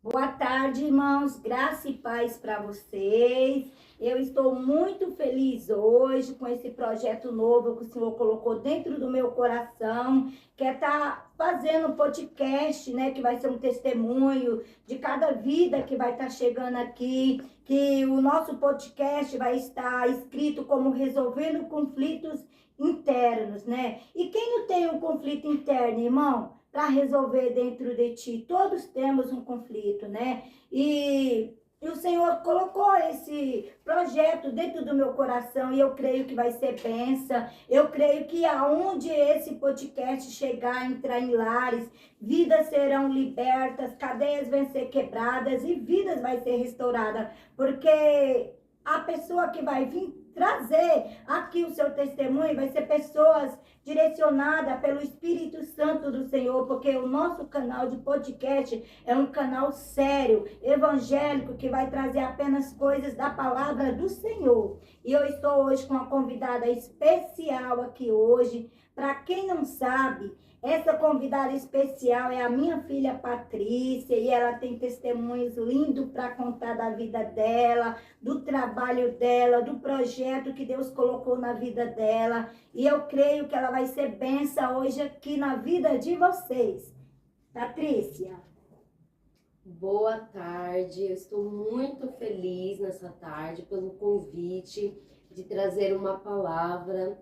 Boa tarde, irmãos. Graça e paz para vocês. Eu estou muito feliz hoje com esse projeto novo que o Senhor colocou dentro do meu coração, que é estar fazendo um podcast, né, que vai ser um testemunho de cada vida que vai estar chegando aqui, que o nosso podcast vai estar escrito como resolvendo conflitos internos, né? E quem não tem um conflito interno, irmão? Para resolver dentro de ti. Todos temos um conflito, né? E o Senhor colocou esse projeto dentro do meu coração e eu creio que vai ser bênção. Eu creio que aonde esse podcast chegar, entrar em lares, vidas serão libertas, cadeias vão ser quebradas e vidas vai ser restauradas. Porque a pessoa que vai vir trazer aqui o seu testemunho vai ser pessoas direcionadas pelo Espírito Santo do Senhor, porque o nosso canal de podcast é um canal sério, evangélico, que vai trazer apenas coisas da palavra do Senhor. E eu estou hoje com uma convidada especial aqui hoje. Para quem não sabe, essa convidada especial é a minha filha Patrícia e ela tem testemunhos lindos para contar da vida dela, do trabalho dela, do projeto que Deus colocou na vida dela. E eu creio que ela vai ser bênção hoje aqui na vida de vocês. Patrícia. Boa tarde, eu estou muito feliz nessa tarde pelo convite de trazer uma palavra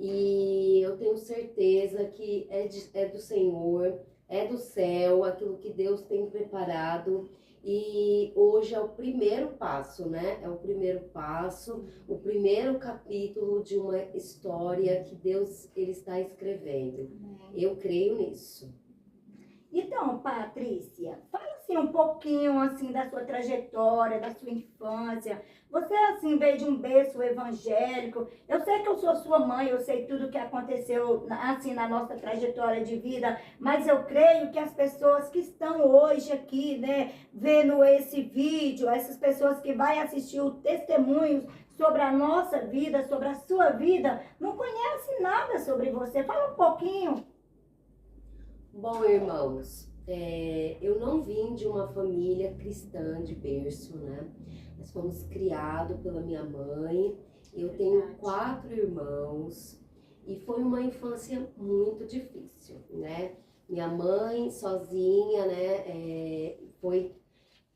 e eu tenho certeza que é do Senhor, é do céu, aquilo que Deus tem preparado e hoje é o primeiro passo, né? É o primeiro passo, o primeiro capítulo de uma história que Deus ele está escrevendo. Eu creio nisso. Então, Patrícia, fala assim um pouquinho assim da sua trajetória, da sua infância. Você assim veio de um berço evangélico. Eu sei que eu sou sua mãe, eu sei tudo que aconteceu assim na nossa trajetória de vida, mas eu creio que as pessoas que estão hoje aqui, né, vendo esse vídeo, essas pessoas que vai assistir o testemunho sobre a nossa vida, sobre a sua vida, não conhecem nada sobre você. Fala um pouquinho. Bom, irmãos, eu não vim de uma família cristã de berço, né? Nós fomos criados pela minha mãe. Eu tenho 4 irmãos e foi uma infância muito difícil, né? Minha mãe sozinha, né? Foi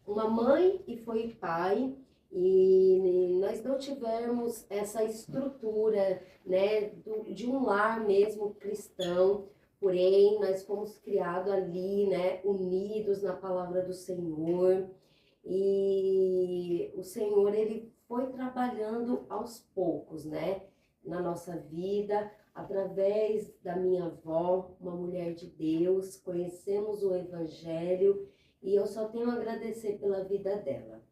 uma mãe e foi pai. E nós não tivemos essa estrutura, né, de um lar mesmo cristão. Porém, nós fomos criados ali, né, unidos na palavra do Senhor. E o Senhor, ele foi trabalhando aos poucos, né, na nossa vida, através da minha avó, uma mulher de Deus. Conhecemos o Evangelho e eu só tenho a agradecer pela vida dela.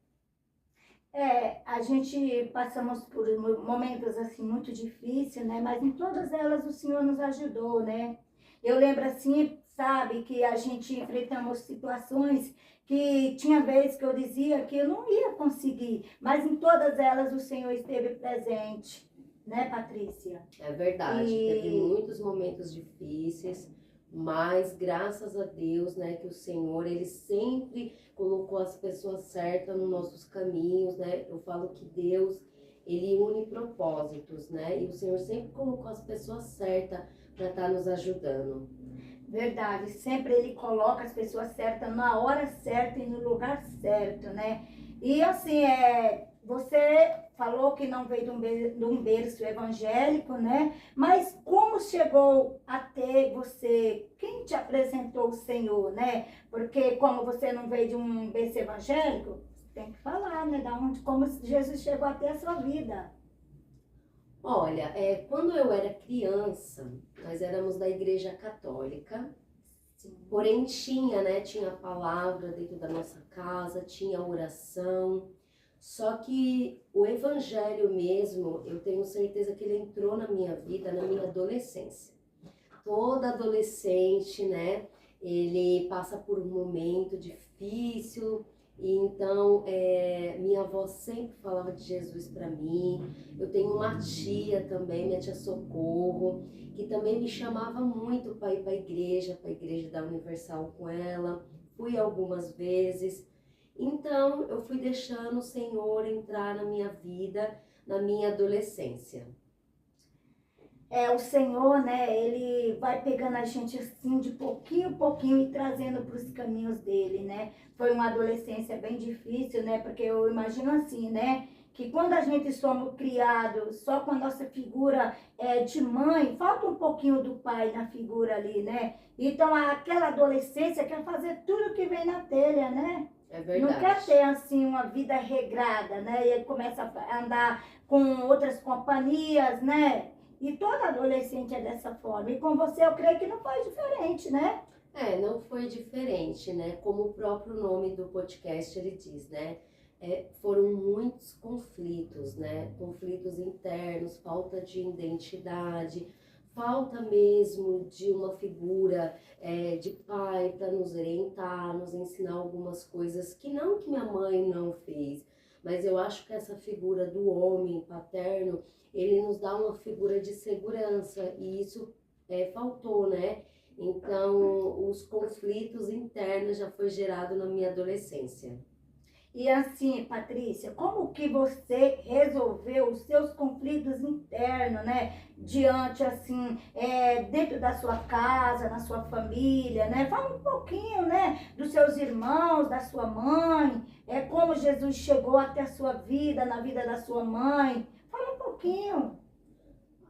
A gente passamos por momentos assim muito difíceis, né? Mas em todas elas o Senhor nos ajudou, né? Eu lembro assim, sabe, que a gente enfrentamos situações que tinha vezes que eu dizia que eu não ia conseguir, mas em todas elas o Senhor esteve presente, né, Patrícia? É verdade, teve E muitos momentos difíceis, mas graças a Deus, né, que o Senhor, ele sempre colocou as pessoas certas nos nossos caminhos, né? Eu falo que Deus, ele une propósitos, né? E o Senhor sempre colocou as pessoas certas para estar nos ajudando. verdade, sempre ele coloca as pessoas certas na hora certa e no lugar certo, né? E assim, você falou que não veio de um berço evangélico, né? Mas como chegou até você? Quem te apresentou o Senhor, né? Porque como você não veio de um berço evangélico, você tem que falar, né? Da onde, como Jesus chegou até a sua vida. Olha, quando eu era criança, nós éramos da Igreja Católica. Sim. Porém tinha, né, tinha a palavra dentro da nossa casa, tinha a oração, só que o evangelho mesmo, eu tenho certeza que ele entrou na minha vida, na minha adolescência. Todo adolescente, né, ele passa por um momento difícil, e então minha avó sempre falava de Jesus para mim. Eu tenho uma tia também, minha tia Socorro, que também me chamava muito para ir para a igreja da Universal com ela. Fui algumas vezes, Então, eu fui deixando o Senhor entrar na minha vida, na minha adolescência. O Senhor, né, ele vai pegando a gente assim de pouquinho em pouquinho e trazendo para os caminhos dele, né? Foi uma adolescência bem difícil, né? Porque eu imagino assim, né? Que quando a gente somos criados só com a nossa figura de mãe, falta um pouquinho do pai na figura ali, né? Então aquela adolescência quer fazer tudo que vem na telha, né? É Não quer verdade. ter assim uma vida regrada, né? E aí começa a andar com outras companhias, né? E toda adolescente é dessa forma. E com você eu creio que não foi diferente, né? Não foi diferente, né? Como o próprio nome do podcast ele diz, né? Foram muitos conflitos, né? Conflitos internos, falta de identidade, falta mesmo de uma figura de pai para nos orientar, nos ensinar algumas coisas que não que minha mãe não fez, mas eu acho que essa figura do homem paterno, ele nos dá uma figura de segurança e isso faltou, né? Então, os conflitos internos já foi gerado na minha adolescência. E assim, Patrícia, como que você resolveu os seus conflitos internos, né? Diante, assim, dentro da sua casa, na sua família, né? Fala um pouquinho, né? Dos seus irmãos, da sua mãe, como Jesus chegou até a sua vida, na vida da sua mãe. Fala um pouquinho.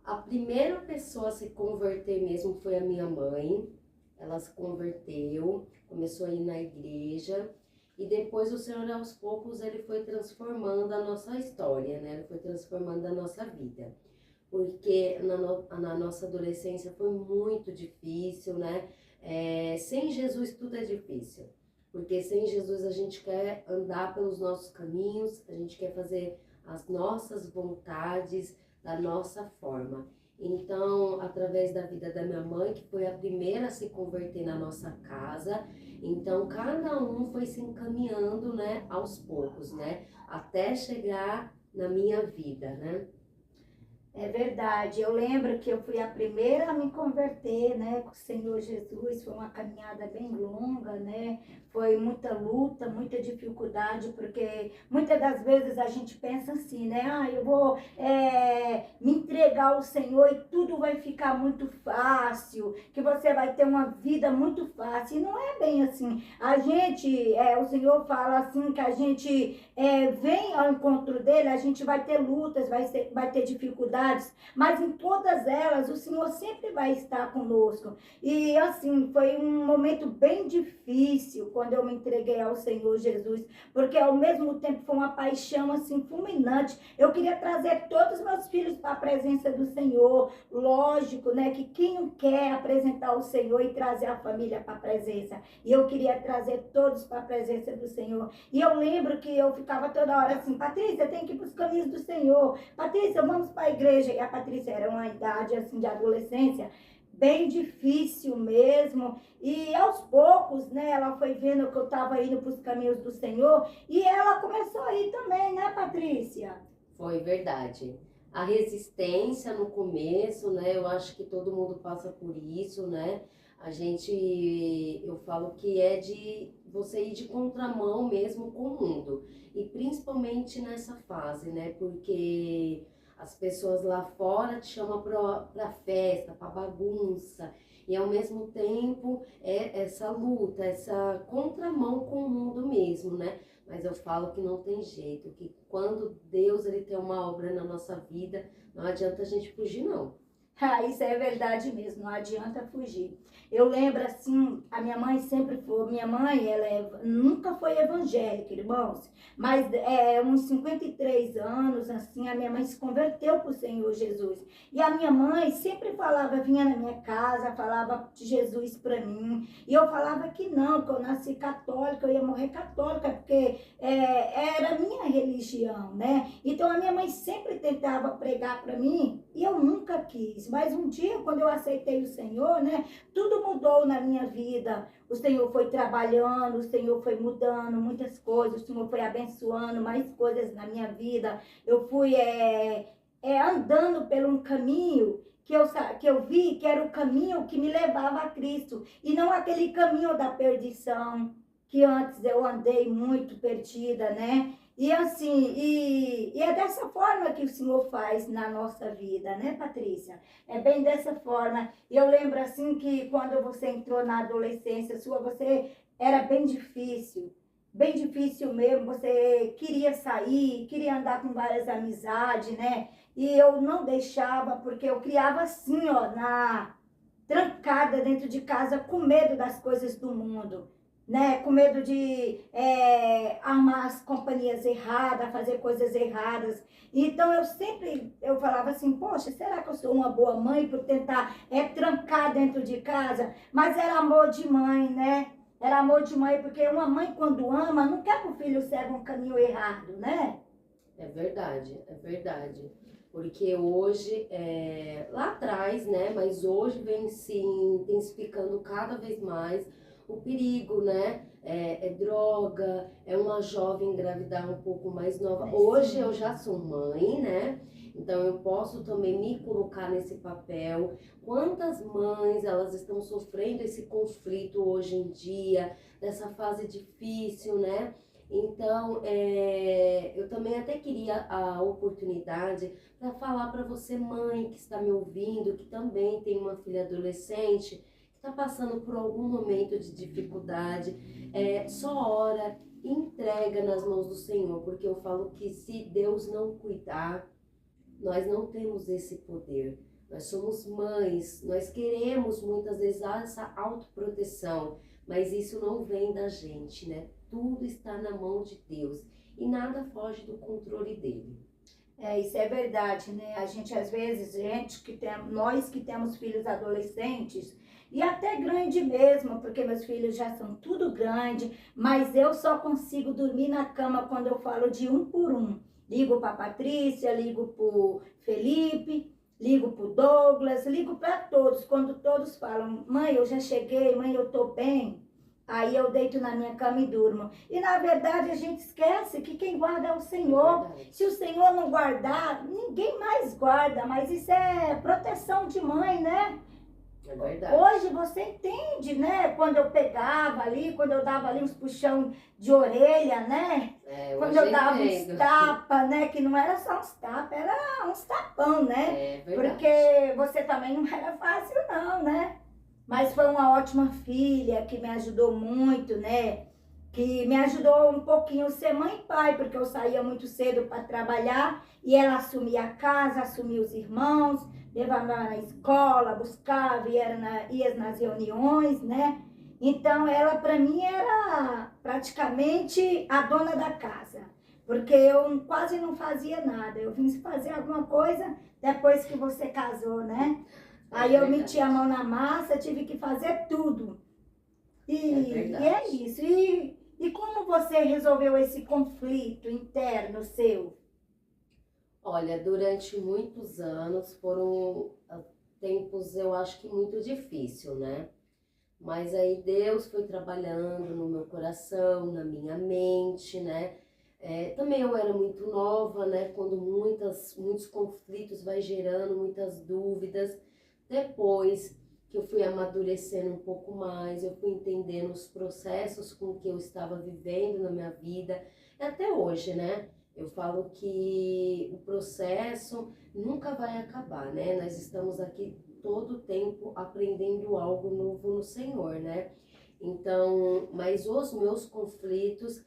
A primeira pessoa a se converter mesmo foi a minha mãe. Ela se converteu, começou a ir na igreja. E depois o Senhor, aos poucos, ele foi transformando a nossa história, né? Ele foi transformando a nossa vida. Porque na nossa adolescência foi muito difícil, né? Sem Jesus tudo é difícil. Porque sem Jesus a gente quer andar pelos nossos caminhos, a gente quer fazer as nossas vontades da nossa forma. Então, através da vida da minha mãe, que foi a primeira a se converter na nossa casa, então cada um foi se encaminhando, né, aos poucos, né, até chegar na minha vida, né? É verdade, eu lembro que eu fui a primeira a me converter, né, com o Senhor Jesus, foi uma caminhada bem longa, né, foi muita luta, muita dificuldade, porque muitas das vezes a gente pensa assim, né, eu vou me entregar ao Senhor e tudo vai ficar muito fácil, que você vai ter uma vida muito fácil, e não é bem assim, o Senhor fala assim, que a gente vem ao encontro dele, a gente vai ter lutas, vai ter dificuldades, mas em todas elas o Senhor sempre vai estar conosco. E assim, foi um momento bem difícil quando eu me entreguei ao Senhor Jesus, porque ao mesmo tempo foi uma paixão assim fulminante. Eu queria trazer todos os meus filhos para a presença do Senhor. Lógico, né, que quem não quer apresentar o Senhor e trazer a família para a presença. E eu queria trazer todos para a presença do Senhor. E eu lembro que eu ficava toda hora assim, Patrícia, tem que ir para os caminhos do Senhor. Patrícia, vamos para a igreja. E a Patrícia era uma idade assim de adolescência bem difícil mesmo. E aos poucos, né, ela foi vendo que eu estava indo para os caminhos do Senhor e ela começou a ir também, né, Patrícia? Foi verdade. A resistência no começo, né? Eu acho que todo mundo passa por isso, né? Eu falo que é de você ir de contramão mesmo com o mundo. E principalmente nessa fase, né? Porque as pessoas lá fora te chamam pra festa, pra bagunça. E ao mesmo tempo é essa luta, essa contramão com o mundo mesmo, né? Mas eu falo que não tem jeito, que quando Deus ele tem uma obra na nossa vida, não adianta a gente fugir, não. Isso é verdade mesmo, não adianta fugir. Eu lembro assim, a minha mãe sempre foi, minha mãe, nunca foi evangélica, irmãos, mas uns 53 anos, assim, a minha mãe se converteu para o Senhor Jesus. E a minha mãe sempre falava, vinha na minha casa, falava de Jesus para mim, e eu falava que não, que eu nasci católica, eu ia morrer católica, porque era a minha religião, né? Então a minha mãe sempre tentava pregar para mim, e eu nunca quis. Mas um dia, quando eu aceitei o Senhor, né, tudo mudou na minha vida. O Senhor foi trabalhando, o Senhor foi mudando muitas coisas, o Senhor foi abençoando mais coisas na minha vida. Eu fui andando por um caminho que eu vi que era o caminho que me levava a Cristo, e não aquele caminho da perdição, que antes eu andei muito perdida, né? E assim, e é dessa forma que o Senhor faz na nossa vida, né, Patrícia? É bem dessa forma. Eu lembro assim que quando você entrou na adolescência sua, você era bem difícil mesmo. Você queria sair, queria andar com várias amizades, né? E eu não deixava, porque eu criava assim, ó, trancada dentro de casa, com medo das coisas do mundo, né? Com medo de armar as companhias erradas, fazer coisas erradas. Então eu falava assim, poxa, será que eu sou uma boa mãe por tentar trancar dentro de casa? Mas era amor de mãe, né? Era amor de mãe, porque uma mãe quando ama não quer que o filho segue um caminho errado, né? É verdade, é verdade. Porque hoje, lá atrás, né? Mas hoje vem se intensificando cada vez mais o perigo, né? É droga, é uma jovem engravidar um pouco mais nova. Hoje eu já sou mãe, né? Então eu posso também me colocar nesse papel. Quantas mães elas estão sofrendo esse conflito hoje em dia, dessa fase difícil, né? Então, eu também até queria a oportunidade para falar para você, mãe, que está me ouvindo, que também tem uma filha adolescente, que está passando por algum momento de dificuldade, só ora, entrega nas mãos do Senhor, porque eu falo que se Deus não cuidar, nós não temos esse poder. Nós somos mães, nós queremos muitas vezes essa autoproteção, mas isso não vem da gente, né? Tudo está na mão de Deus e nada foge do controle dele. Isso é verdade, né? A gente, às vezes, nós que temos filhos adolescentes, e até grande mesmo, porque meus filhos já são tudo grande, mas eu só consigo dormir na cama quando eu falo de um por um. Ligo para Patrícia, ligo para Felipe, ligo para Douglas, ligo para todos. Quando todos falam, mãe, eu já cheguei, mãe, eu tô bem, aí eu deito na minha cama e durmo. E na verdade a gente esquece que quem guarda é o Senhor. Se o Senhor não guardar, ninguém mais guarda, mas isso é proteção de mãe, né? É verdade. Hoje você entende, né? Quando eu pegava ali, quando eu dava ali uns puxão de orelha, né? Quando eu dava uns tapas, né? Que não era só uns tapas, era uns tapão, né? É verdade. Porque você também não era fácil não, né? Mas foi uma ótima filha que me ajudou muito, né? Que me ajudou um pouquinho a ser mãe e pai, porque eu saía muito cedo para trabalhar e ela assumia a casa, assumia os irmãos, levava na escola, buscava, ia nas reuniões, né? Então ela para mim era praticamente a dona da casa, porque eu quase não fazia nada. Eu vim fazer alguma coisa depois que você casou, né? Aí eu meti a mão na massa, tive que fazer tudo. E é isso. E como você resolveu esse conflito interno seu? Olha, durante muitos anos foram tempos, eu acho que muito difícil, né? Mas aí Deus foi trabalhando no meu coração, na minha mente, né? Também eu era muito nova, né? Quando muitos conflitos vai gerando, muitas dúvidas. Depois que eu fui amadurecendo um pouco mais, eu fui entendendo os processos com que eu estava vivendo na minha vida, e até hoje, né? Eu falo que o processo nunca vai acabar, né? Nós estamos aqui todo o tempo aprendendo algo novo no Senhor, né? Então, mas os meus conflitos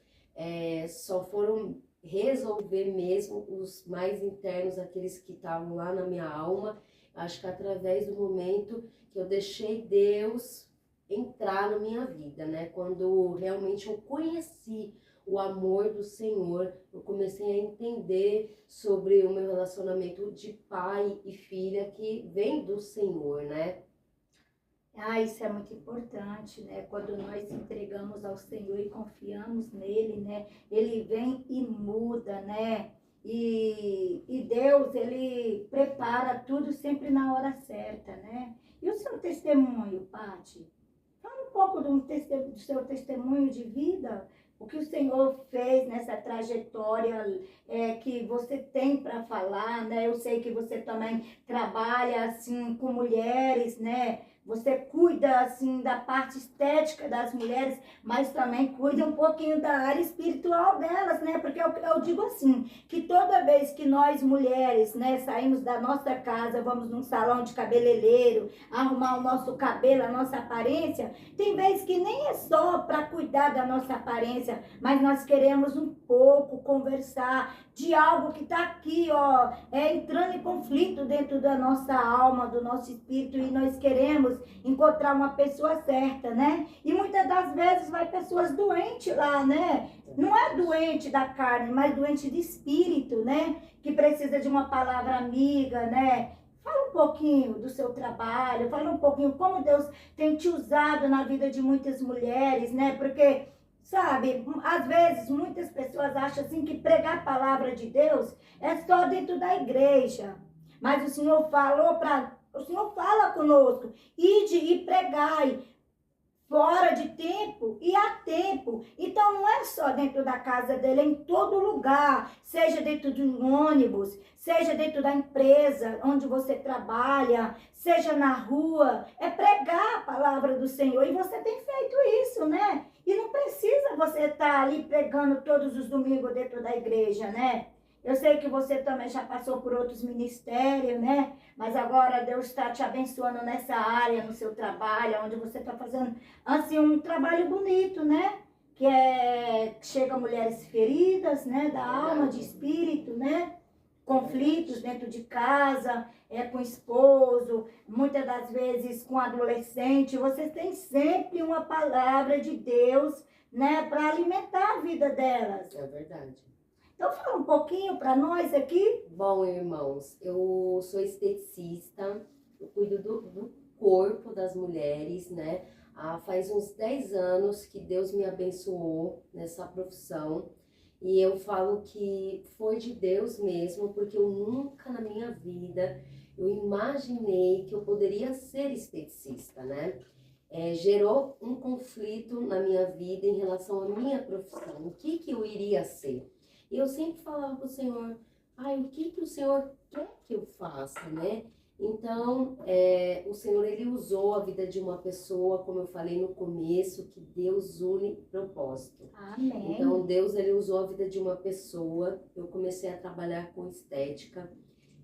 só foram resolver mesmo os mais internos, aqueles que estavam lá na minha alma. Acho que através do momento que eu deixei Deus entrar na minha vida, né? Quando realmente eu conheci o amor do Senhor, eu comecei a entender sobre o meu relacionamento de pai e filha que vem do Senhor, né? Isso é muito importante, né? Quando nós entregamos ao Senhor e confiamos nele, né? Ele vem e muda, né? E Deus, ele prepara tudo sempre na hora certa, né? E o seu testemunho, Pati? Fala um pouco do seu testemunho de vida, o que o Senhor fez nessa trajetória que você tem para falar, né? Eu sei que você também trabalha assim com mulheres, né? Você cuida, assim, da parte estética das mulheres, mas também cuida um pouquinho da área espiritual delas, né? Porque eu digo assim, que toda vez que nós mulheres, né, saímos da nossa casa, vamos num salão de cabeleireiro, arrumar o nosso cabelo, a nossa aparência, tem vezes que nem é só para cuidar da nossa aparência, mas nós queremos um pouco conversar de algo que está aqui, ó, entrando em conflito dentro da nossa alma, do nosso espírito, e nós queremos encontrar uma pessoa certa, né? E muitas das vezes vai pessoas doentes lá, né? Não é doente da carne, mas doente de espírito, né? Que precisa de uma palavra amiga, né? Fala um pouquinho do seu trabalho, fala um pouquinho como Deus tem te usado na vida de muitas mulheres, né? Porque, sabe, às vezes muitas pessoas acham assim que pregar a palavra de Deus é só dentro da igreja. Mas o Senhor o Senhor fala conosco, ide e pregai, fora de tempo e a tempo. Então não é só dentro da casa dele, é em todo lugar, seja dentro de um ônibus, seja dentro da empresa onde você trabalha, seja na rua, é pregar a palavra do Senhor. E você tem feito isso, né? E não precisa você estar ali pregando todos os domingos dentro da igreja, né? Eu sei que você também já passou por outros ministérios, né? Mas agora Deus está te abençoando nessa área, no seu trabalho, onde você está fazendo, assim, um trabalho bonito, né? Que chega mulheres feridas, né? Da alma, de espírito, né? Conflitos dentro de casa, com o esposo, muitas das vezes com adolescente. Você tem sempre uma palavra de Deus, né? Para alimentar a vida delas. É verdade. Então, fala um pouquinho para nós aqui. Bom, irmãos, eu sou esteticista, eu cuido do corpo das mulheres, né? Faz uns 10 anos que Deus me abençoou nessa profissão. E eu falo que foi de Deus mesmo, porque eu nunca na minha vida eu imaginei que eu poderia ser esteticista, né? Gerou um conflito na minha vida em relação à minha profissão, o que eu iria ser. E eu sempre falava para o Senhor, o que o Senhor quer que eu faça, né? Então, o Senhor, Ele usou a vida de uma pessoa, como eu falei no começo, que Deus une propósito. Amém. Então, Deus, Ele usou a vida de uma pessoa, eu comecei a trabalhar com estética,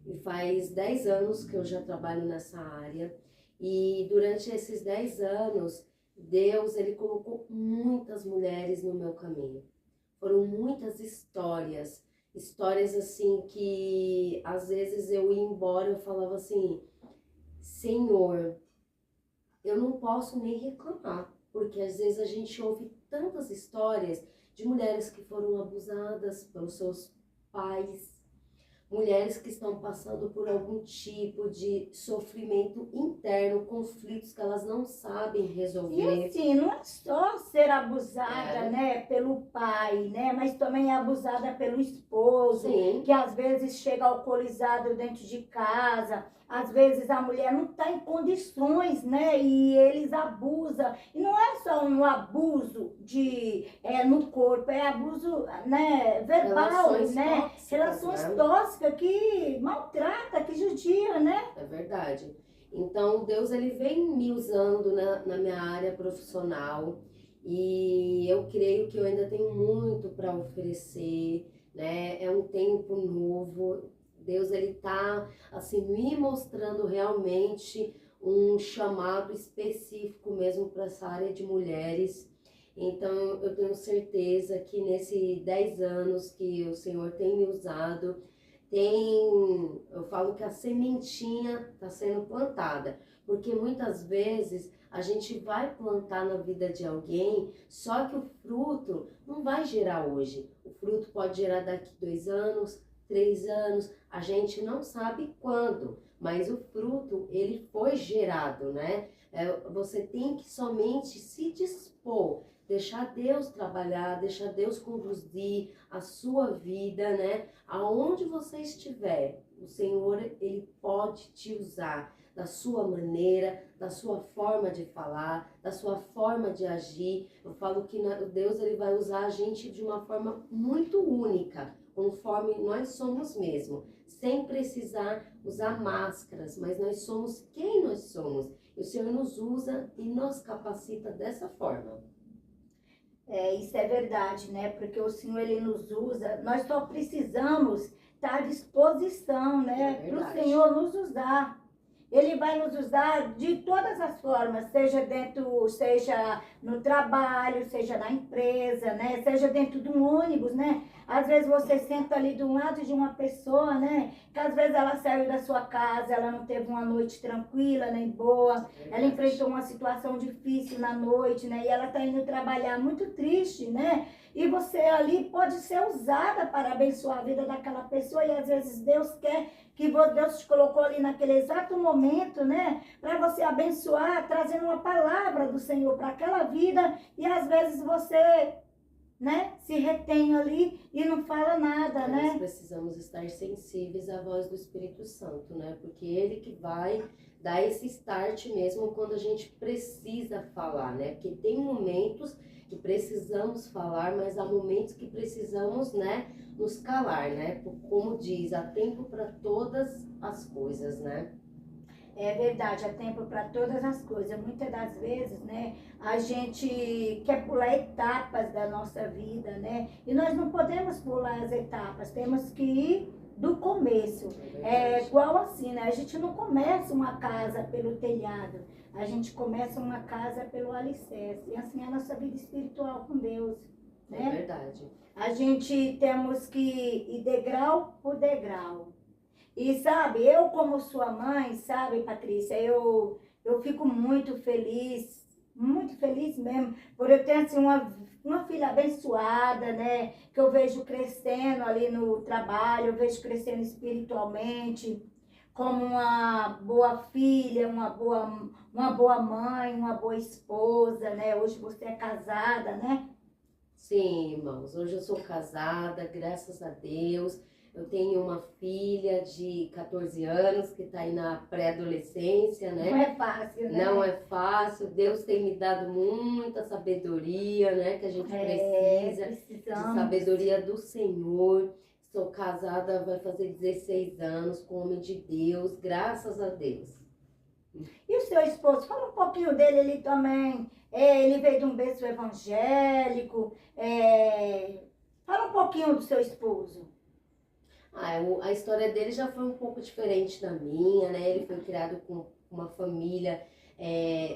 e faz 10 anos que eu já trabalho nessa área, e durante esses 10 anos, Deus, Ele colocou muitas mulheres no meu caminho. Foram muitas histórias assim que às vezes eu ia embora e eu falava assim, Senhor, eu não posso nem reclamar, porque às vezes a gente ouve tantas histórias de mulheres que foram abusadas pelos seus pais, mulheres que estão passando por algum tipo de sofrimento interno, conflitos que elas não sabem resolver. E assim, não é só ser abusada, né, pelo pai, né, mas também é abusada pelo esposo, Sim. que às vezes chega alcoolizado dentro de casa, às vezes a mulher não está em condições, né, e eles abusam. E não é só um abuso no corpo, é abuso, né, verbal, Relações né, tóxicas, relações né? tóxicas que maltrata, que judia, né? É verdade. Então, Deus, Ele vem me usando na minha área profissional e eu creio que eu ainda tenho muito para oferecer, né? É um tempo novo. Deus, Ele tá, assim, me mostrando realmente um chamado específico mesmo para essa área de mulheres. Então, eu tenho certeza que nesses 10 anos que o Senhor tem me usado, eu falo que a sementinha está sendo plantada, porque muitas vezes a gente vai plantar na vida de alguém, só que o fruto não vai gerar hoje. O fruto pode gerar daqui 2 anos, 3 anos, a gente não sabe quando, mas o fruto, ele foi gerado, né? Você tem que somente se dispor, deixar Deus trabalhar, deixar Deus conduzir a sua vida, né? Aonde você estiver, o Senhor, Ele pode te usar da sua maneira, da sua forma de falar, da sua forma de agir. Eu falo que Deus, Ele vai usar a gente de uma forma muito única, conforme nós somos mesmo, sem precisar usar máscaras, mas nós somos quem nós somos. o Senhor nos usa e nos capacita dessa forma. Isso é verdade, né? Porque o Senhor, Ele nos usa, nós só precisamos estar à disposição, né? Para o Senhor nos usar. Ele vai nos usar de todas as formas, seja no trabalho, seja na empresa, né? Seja dentro de um ônibus, né? Às vezes você senta ali do lado de uma pessoa, né? Que às vezes ela saiu da sua casa, ela não teve uma noite tranquila, nem boa, ela enfrentou uma situação difícil na noite, né? E ela está indo trabalhar muito triste, né? E você ali pode ser usada para abençoar a vida daquela pessoa, e às vezes Deus quer que Deus te colocou ali naquele exato momento, né? Para você abençoar, trazendo uma palavra do Senhor para aquela vida, e às vezes você, né, se retém ali e não fala nada, né? Nós precisamos estar sensíveis à voz do Espírito Santo, né? Porque ele que vai dar esse start mesmo quando a gente precisa falar, né? Porque tem momentos que precisamos falar, mas há momentos que precisamos, né, nos calar, né? Como diz, há tempo para todas as coisas, né? É verdade, há tempo para todas as coisas. Muitas das vezes, né, a gente quer pular etapas da nossa vida, né? E nós não podemos pular as etapas, temos que ir do começo. É igual assim, né? A gente não começa uma casa pelo telhado, a gente começa uma casa pelo alicerce. E assim é a nossa vida espiritual com Deus, né? É verdade. A gente temos que ir degrau por degrau. E sabe, eu como sua mãe, sabe, Patrícia, eu fico muito feliz mesmo, por eu ter assim, uma filha abençoada, né? Que eu vejo crescendo ali no trabalho, eu vejo crescendo espiritualmente, como uma boa filha, uma boa mãe, uma boa esposa, né? Hoje você é casada, né? Sim, irmãos, hoje eu sou casada, graças a Deus. Eu tenho uma filha de 14 anos que está aí na pré-adolescência, né? Não é fácil, né? Não é fácil. Deus tem me dado muita sabedoria, né? Que a gente precisa de sabedoria do Senhor. Sou casada, vai fazer 16 anos com um homem de Deus, graças a Deus. E o seu esposo? Fala um pouquinho dele, ele também. Ele veio de um berço evangélico. Fala um pouquinho do seu esposo. A história dele já foi um pouco diferente da minha, né? Ele foi criado com uma família,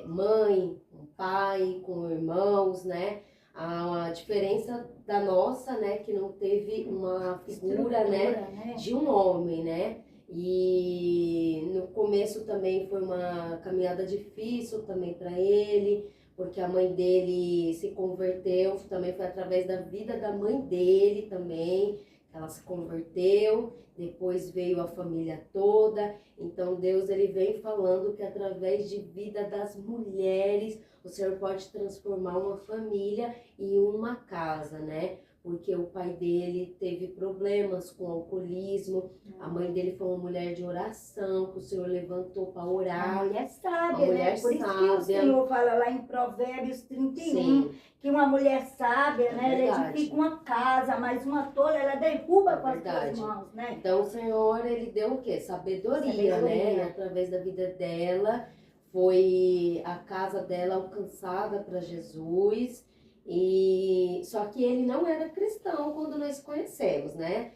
mãe, um pai, com irmãos, né? A diferença da nossa, né? Que não teve uma figura, né? De um homem, né? E no começo também foi uma caminhada difícil também para ele, porque a mãe dele se converteu, também foi através da vida da mãe dele também. Ela se converteu, depois veio a família toda. Então Deus, ele vem falando que através de vida das mulheres, o Senhor pode transformar uma família em uma casa, né? Porque o pai dele teve problemas com alcoolismo, a mãe dele foi uma mulher de oração, que o Senhor levantou para orar. A mulher sábia, né? Por isso que o Senhor fala lá em Provérbios 31, que uma mulher sábia, né? Ela edifica uma casa, mas uma tola, ela derruba com as suas mãos, né? Então o Senhor, ele deu o quê? Sabedoria, né? E através da vida dela, foi a casa dela alcançada para Jesus. E só que ele não era cristão quando nós conhecemos, né?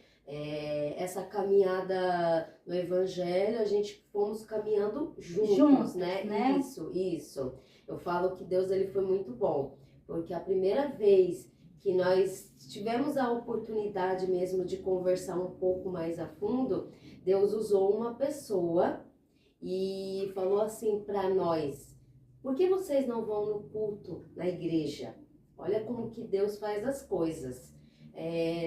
Essa caminhada no evangelho, a gente fomos caminhando juntos, né? Isso. Eu falo que Deus, ele foi muito bom, porque a primeira vez que nós tivemos a oportunidade mesmo de conversar um pouco mais a fundo, Deus usou uma pessoa e falou assim para nós: por que vocês não vão no culto, na igreja? Olha como que Deus faz as coisas.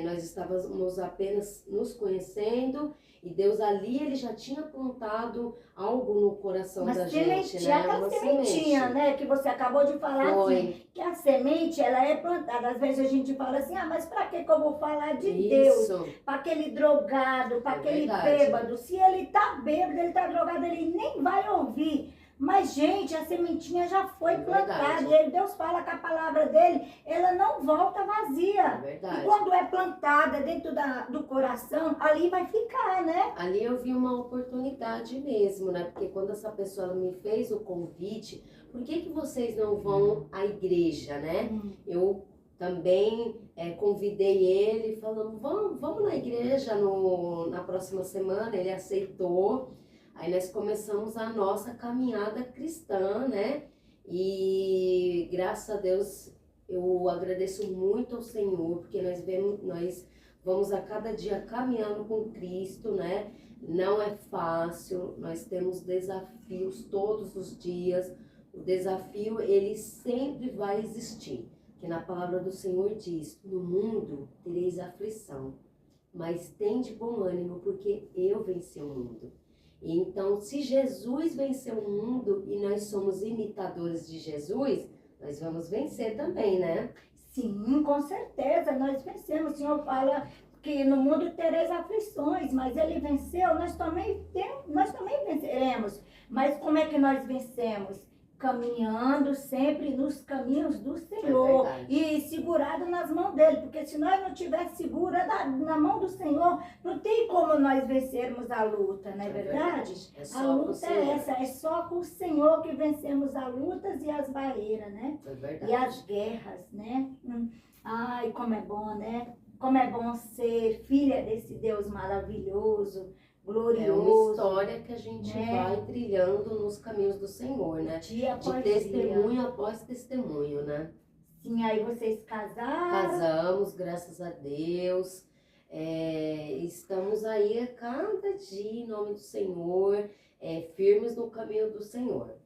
Nós estávamos apenas nos conhecendo e Deus ali, ele já tinha plantado algo no coração da gente, né? Aquela sementinha, né? Que você acabou de falar assim, que a semente, ela é plantada. Às vezes a gente fala assim, mas pra que eu vou falar de Deus? Para aquele drogado, para aquele bêbado. Se ele tá bêbado, ele tá drogado, ele nem vai ouvir Mas, gente, a sementinha já foi É plantada. verdade. E Deus fala que a palavra dele, ela não volta É vazia. E verdade. quando é plantada dentro do coração, ali vai ficar, né? Ali eu vi uma oportunidade mesmo, né? Porque quando essa pessoa ela me fez o convite, por que que vocês não vão à igreja, né? Eu também convidei ele, falando, vamos na igreja na próxima semana. Ele aceitou. Aí nós começamos a nossa caminhada cristã, né? E graças a Deus eu agradeço muito ao Senhor, porque nós vamos a cada dia caminhando com Cristo, né? Não é fácil, nós temos desafios todos os dias. O desafio, ele sempre vai existir. Que na palavra do Senhor diz, no mundo tereis aflição, mas tende bom ânimo, porque eu venci o mundo. Então, se Jesus venceu o mundo e nós somos imitadores de Jesus, nós vamos vencer também, né? Sim, com certeza, nós vencemos. O Senhor fala que no mundo tereis aflições, mas ele venceu, nós também venceremos. Mas como é que nós vencemos? Caminhando sempre nos caminhos do Senhor e segurado nas mãos dele, porque se nós não estivermos seguros na mão do Senhor, não tem como nós vencermos a luta, não é verdade? A luta é essa, é só com o Senhor que vencemos as lutas e as barreiras, né? É verdade. E as guerras, né? Ai, como é bom, né? Como é bom ser filha desse Deus maravilhoso, glorioso. É uma história que a gente vai trilhando nos caminhos do Senhor, né? Dia de após testemunho dia. após testemunho, né? Sim, aí vocês casaram. Casamos, graças a Deus. Estamos aí a cada dia, em nome do Senhor, firmes no caminho do Senhor.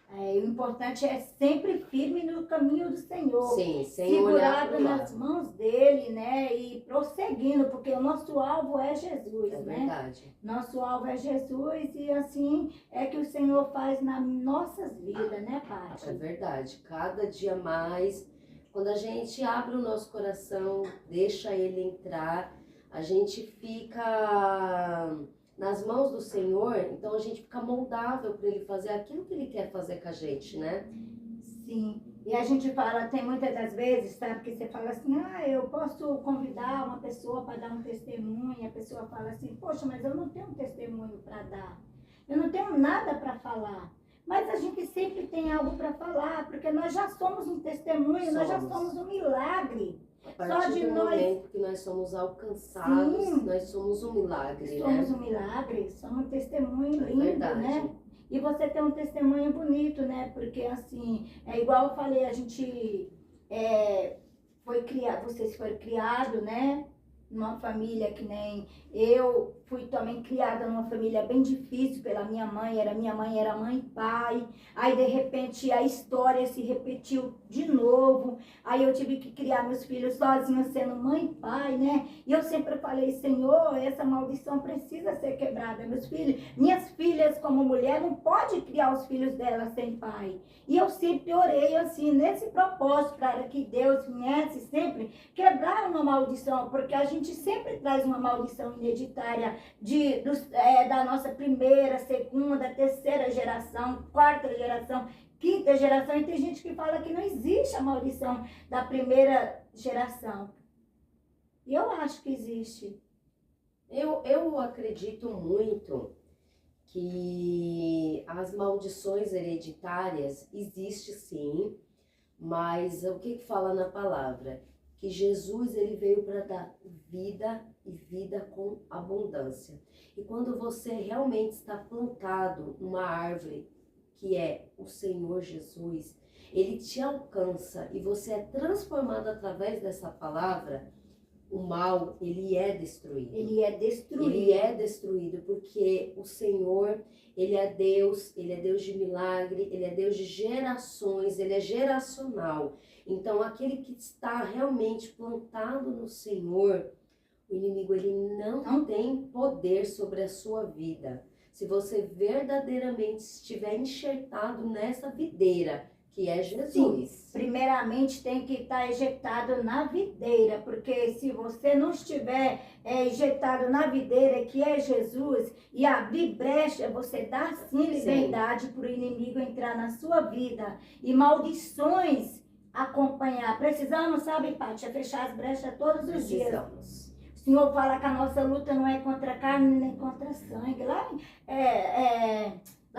O importante é sempre firme no caminho do Senhor. Sim, sem olhar segurado nas mãos dele, né? E prosseguindo, porque o nosso alvo é Jesus, É né? verdade. Nosso alvo é Jesus e assim é que o Senhor faz nas nossas vidas, né, Paty? É verdade. Cada dia mais, quando a gente abre o nosso coração, deixa ele entrar, a gente fica nas mãos do Senhor, então a gente fica moldável para ele fazer aquilo que ele quer fazer com a gente, né? Sim. E a gente fala, tem muitas das vezes, sabe, que você fala assim, eu posso convidar uma pessoa para dar um testemunho, e a pessoa fala assim, poxa, mas eu não tenho um testemunho para dar, eu não tenho nada para falar. Mas a gente sempre tem algo para falar, porque nós já somos um testemunho, nós já somos um milagre. A partir do momento que nós somos alcançados, sim, nós somos um milagre, somos um milagre, somos um testemunho lindo, verdade, né? E você tem um testemunho bonito, né? Porque assim, é igual eu falei, a gente foi criado, vocês foram criados, né? Numa família que nem eu fui também criada numa família bem difícil pela minha mãe era mãe e pai. Aí de repente a história se repetiu de novo. Aí eu tive que criar meus filhos sozinha sendo mãe e pai, né? E eu sempre falei, Senhor, essa maldição precisa ser quebrada. Minhas filhas como mulher não pode criar os filhos delas sem pai. E eu sempre orei assim nesse propósito para que Deus viesse sempre quebrar uma maldição, porque a gente sempre traz uma maldição hereditária da nossa primeira, segunda, terceira geração, quarta geração, quinta geração. E tem gente que fala que não existe a maldição da primeira geração. E eu acho que existe. Eu acredito muito que as maldições hereditárias existem sim, mas o que fala na palavra? Que Jesus ele veio para dar vida e vida com abundância. E quando você realmente está plantado numa árvore que é o Senhor Jesus, ele te alcança e você é transformado através dessa palavra, o mal, ele é destruído. Ele é destruído. Ele é destruído porque o Senhor, ele é Deus de milagre, ele é Deus de gerações, ele é geracional. Então, aquele que está realmente plantado no Senhor, o inimigo, ele não tem poder sobre a sua vida. Se você verdadeiramente estiver enxertado nessa videira, que é Jesus. Primeiramente tem que estar ejetado na videira, porque se você não estiver ejetado na videira, que é Jesus, e abrir brecha, você dá sim liberdade para o inimigo entrar na sua vida e maldições acompanhar. Precisamos, sabe, Pátia, fechar as brechas todos os dias. O Senhor fala que a nossa luta não é contra a carne nem contra sangue. Lá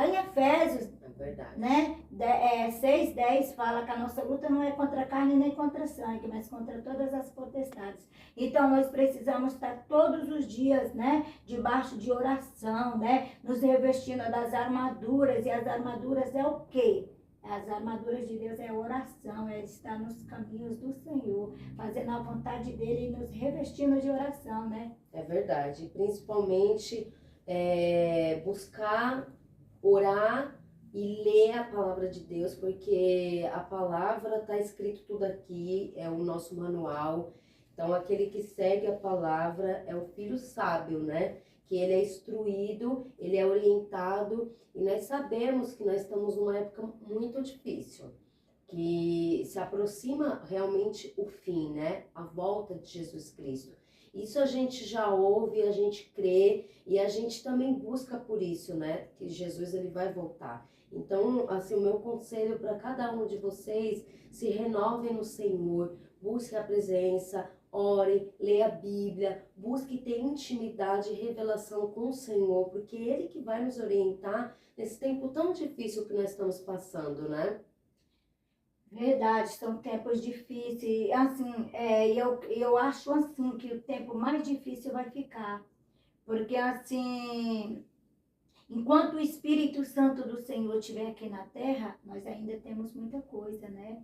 em Efésios, verdade. Né? 6:10 fala que a nossa luta não é contra a carne nem contra a sangue, mas contra todas as potestades. Então nós precisamos estar todos os dias, né, debaixo de oração, né, nos revestindo das armaduras. E as armaduras é o quê? As armaduras de Deus é oração, é estar nos caminhos do Senhor, fazendo a vontade dele e nos revestindo de oração, né? É verdade. Principalmente buscar orar e ler a palavra de Deus, porque a palavra está escrito tudo aqui, é o nosso manual. Então, aquele que segue a palavra é o filho sábio, né? Que ele é instruído, ele é orientado, e nós sabemos que nós estamos numa época muito difícil, que se aproxima realmente o fim, né? A volta de Jesus Cristo. Isso a gente já ouve, a gente crê e a gente também busca por isso, né? Que Jesus ele vai voltar. Então, assim, o meu conselho para cada um de vocês, se renovem no Senhor, busque a presença, ore, leia a Bíblia, busque ter intimidade e revelação com o Senhor, porque Ele que vai nos orientar nesse tempo tão difícil que nós estamos passando, né? Verdade, são tempos difíceis. Assim, eu acho assim que o tempo mais difícil vai ficar. Porque assim, enquanto o Espírito Santo do Senhor estiver aqui na terra, nós ainda temos muita coisa, né?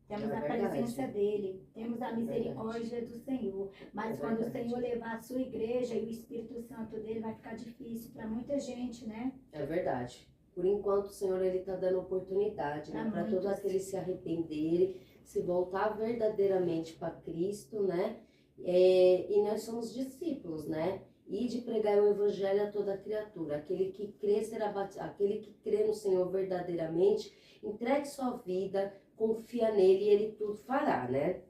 Temos a presença dele, temos a misericórdia do Senhor. Mas quando o Senhor levar a sua igreja e o Espírito Santo dele, vai ficar difícil para muita gente, né? É verdade. Por enquanto, o Senhor ele está dando oportunidade, né, para todos aqueles se arrependerem, se voltar verdadeiramente para Cristo, né? E nós somos discípulos, né? E de pregar o evangelho a toda criatura. Aquele que crê será batizado, aquele que crê no Senhor verdadeiramente, entregue sua vida, confia nele e ele tudo fará, né?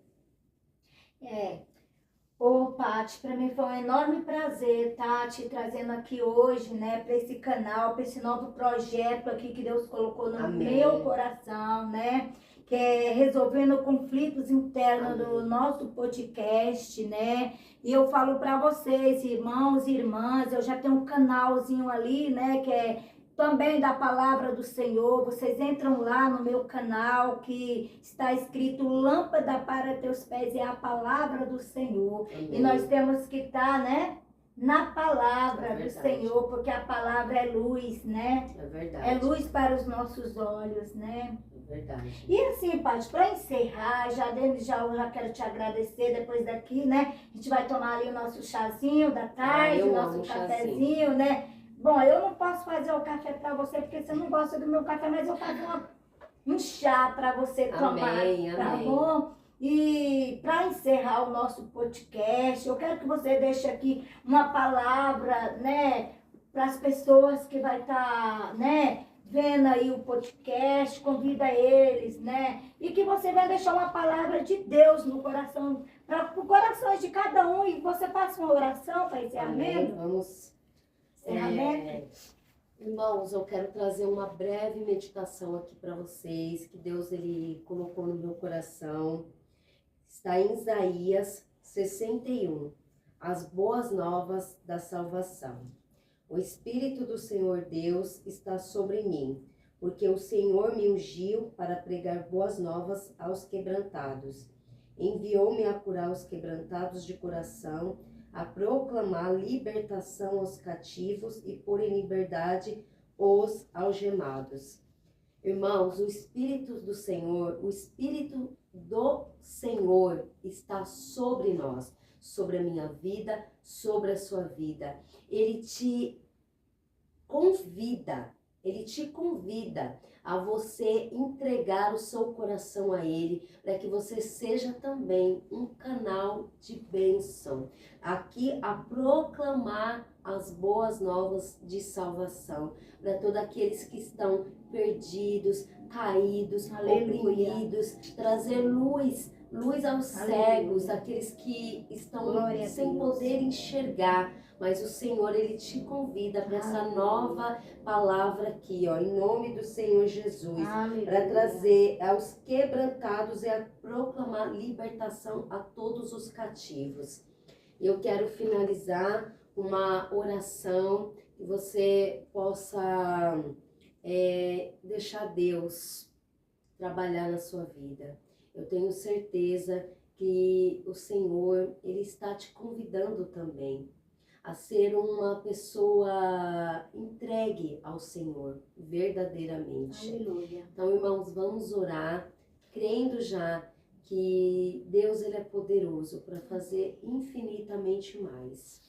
Ô, Paty, para mim foi um enorme prazer estar te trazendo aqui hoje, né, para esse canal, para esse novo projeto aqui que Deus colocou no meu coração, né, que é resolvendo conflitos internos do nosso podcast, né. E eu falo para vocês, irmãos e irmãs, eu já tenho um canalzinho ali, né, que é também da palavra do Senhor. Vocês entram lá no meu canal que está escrito lâmpada para teus pés, é a palavra do Senhor. Amém. E nós temos que estar, né, na palavra do Senhor, porque a palavra é luz, né? É verdade. É luz para os nossos olhos, né? É verdade. E assim, Paty, para encerrar, eu já quero te agradecer. Depois daqui, né, a gente vai tomar ali o nosso chazinho da tarde, o nosso cafezinho, né? Bom, eu não posso fazer o café para você, porque você não gosta do meu café, mas eu faço um chá para você tomar, tá bom? E para encerrar o nosso podcast, eu quero que você deixe aqui uma palavra, né, para as pessoas que vai estar, né, vendo aí o podcast, convida eles, né? E que você vai deixar uma palavra de Deus no coração, para os corações de cada um, e você faça uma oração para encerramento. Vamos. Irmãos, eu quero trazer uma breve meditação aqui para vocês, que Deus ele colocou no meu coração. Está em Isaías 61, as boas novas da salvação. O Espírito do Senhor Deus está sobre mim, porque o Senhor me ungiu para pregar boas novas aos quebrantados. Enviou-me a curar os quebrantados de coração, a proclamar libertação aos cativos e pôr em liberdade os algemados. Irmãos, o Espírito do Senhor está sobre nós, sobre a minha vida, sobre a sua vida. Ele te convida a você entregar o seu coração a Ele, para que você seja também um canal de bênção, aqui a proclamar as boas novas de salvação, para todos aqueles que estão perdidos, caídos, Aleluia. oprimidos, trazer luz aos Aleluia. cegos, aqueles que estão Glória a sem Deus. poder enxergar. Mas o Senhor, Ele te convida para essa Aleluia. nova palavra aqui, ó, em nome do Senhor Jesus, Aleluia. para trazer aos quebrantados e a proclamar libertação a todos os cativos. Eu quero finalizar uma oração que você possa deixar Deus trabalhar na sua vida. Eu tenho certeza que o Senhor, Ele está te convidando também a ser uma pessoa entregue ao Senhor, verdadeiramente. Aleluia. Então, irmãos, vamos orar, crendo já que Deus, Ele é poderoso para fazer infinitamente mais.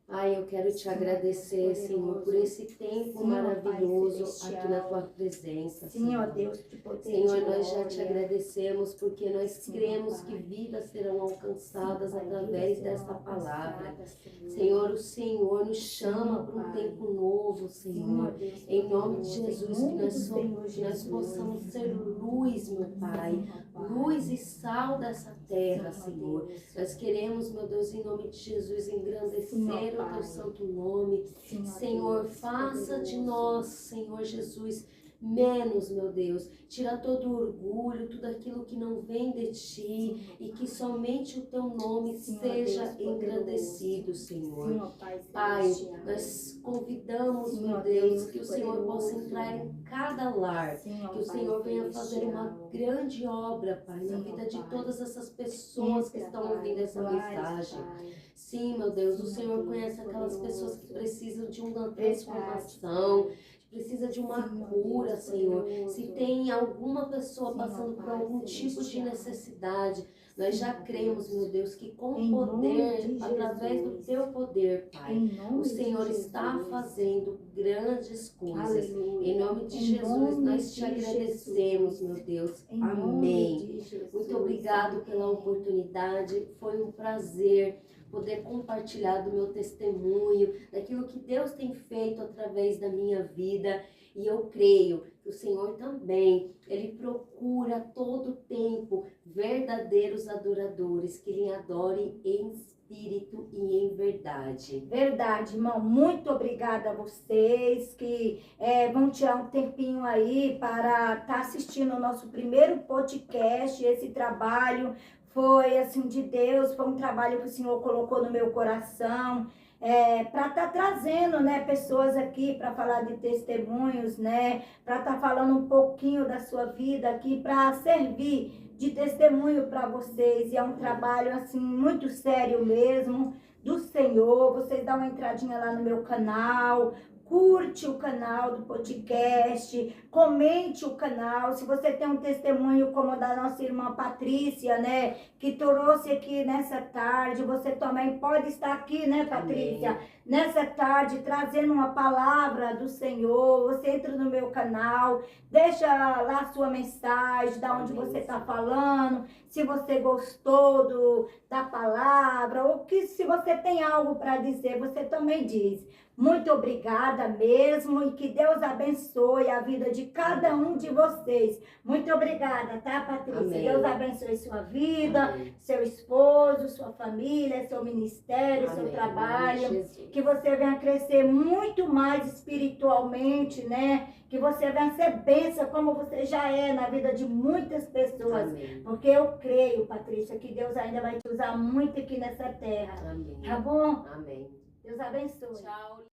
Pai, eu quero te agradecer, Senhor, por esse tempo maravilhoso aqui na Tua presença, Sim, ó Senhor. Deus, de poder, Senhor, de nós já glória. te agradecemos porque nós Sim, cremos Pai. que vidas serão alcançadas Sim, Pai, através vidas desta serão palavra. alcançadas, Senhor, o Senhor nos Sim, chama para um Pai. tempo novo, Sim, ó Senhor. Deus, Em nome de poderoso, Jesus, em que nome do Senhor nós Jesus. possamos ser luz, meu Pai. Sim, ó Pai. Luz e sal dessa terra, Sim, ó Senhor. Deus. Nós queremos, meu Deus, em nome de Jesus, engrandecer Sim, ó o Teu Pai. santo nome. Sim, ó Senhor, Deus, faça de poderoso. nós, Senhor Jesus, menos, meu Deus. Tira todo o orgulho, tudo aquilo que não vem de Ti, Sim, ó e que somente o Teu nome Sim, ó seja Deus, poderoso. engrandecido, Senhor. Sim, ó Pai Pai, celestial. nós convidamos, Sim, meu ó Deus, Deus, que o Senhor possa poderoso. entrar em cada lar. Sim, ó Que o Pai Senhor venha fazer uma celestial. grande obra, Pai, na Sim, ó vida de Pai. todas essas pessoas que Entra, estão Pai, ouvindo essa vários, mensagem. Pai. Sim, meu Deus, o Sim, ó Senhor Deus, conhece aquelas pessoas que poderoso. precisam de uma Verdade, transformação, Pai. precisa de uma Sim, ó cura, Deus, Senhor. poderoso. Se tem alguma pessoa Sim, ó passando por Pai algum tipo de celestial. necessidade, nós Sim, já ó cremos, Deus. meu Deus, que com Em nome poder, de através do Jesus. Teu poder, Pai, Em nome o Senhor de está Jesus. fazendo grandes coisas. Aleluia. Em nome de Em Jesus, nome nós te de agradecemos, Jesus. meu Deus. Em nome Amém. de Jesus. Muito obrigado pela Amém. oportunidade. Foi um prazer poder compartilhar do meu testemunho, daquilo que Deus tem feito através da minha vida. E eu creio que o Senhor também, Ele procura todo tempo verdadeiros adoradores que lhe adorem em espírito e em verdade. Verdade, irmão. Muito obrigada a vocês que vão tirar um tempinho aí para estar assistindo o nosso primeiro podcast. Esse trabalho foi assim de Deus, foi um trabalho que o Senhor colocou no meu coração. Para estar trazendo, né, pessoas aqui para falar de testemunhos, né, para estar falando um pouquinho da sua vida aqui, para servir de testemunho para vocês. E é um trabalho assim muito sério mesmo do Senhor. Vocês dão uma entradinha lá no meu canal, curte o canal do podcast, comente o canal. Se você tem um testemunho como o da nossa irmã Patrícia, né, que trouxe aqui nessa tarde, você também pode estar aqui, né, Patrícia? Amém. Nessa tarde, trazendo uma palavra do Senhor. Você entra no meu canal, deixa lá a sua mensagem, da onde Amém. você está falando, se você gostou da palavra, ou que se você tem algo para dizer, você também diz. Muito obrigada mesmo, e que Deus abençoe a vida de cada um de vocês. Muito obrigada, tá, Patrícia? Amém. Deus abençoe sua vida, Amém. seu esposo, sua família, seu ministério, seu Amém. trabalho. Jesus. Que você venha crescer muito mais espiritualmente, né? Que você venha ser bênção como você já é na vida de muitas pessoas. Amém. Porque eu creio, Patrícia, que Deus ainda vai te usar muito aqui nessa terra. Amém. Tá bom? Amém. Deus abençoe. Tchau.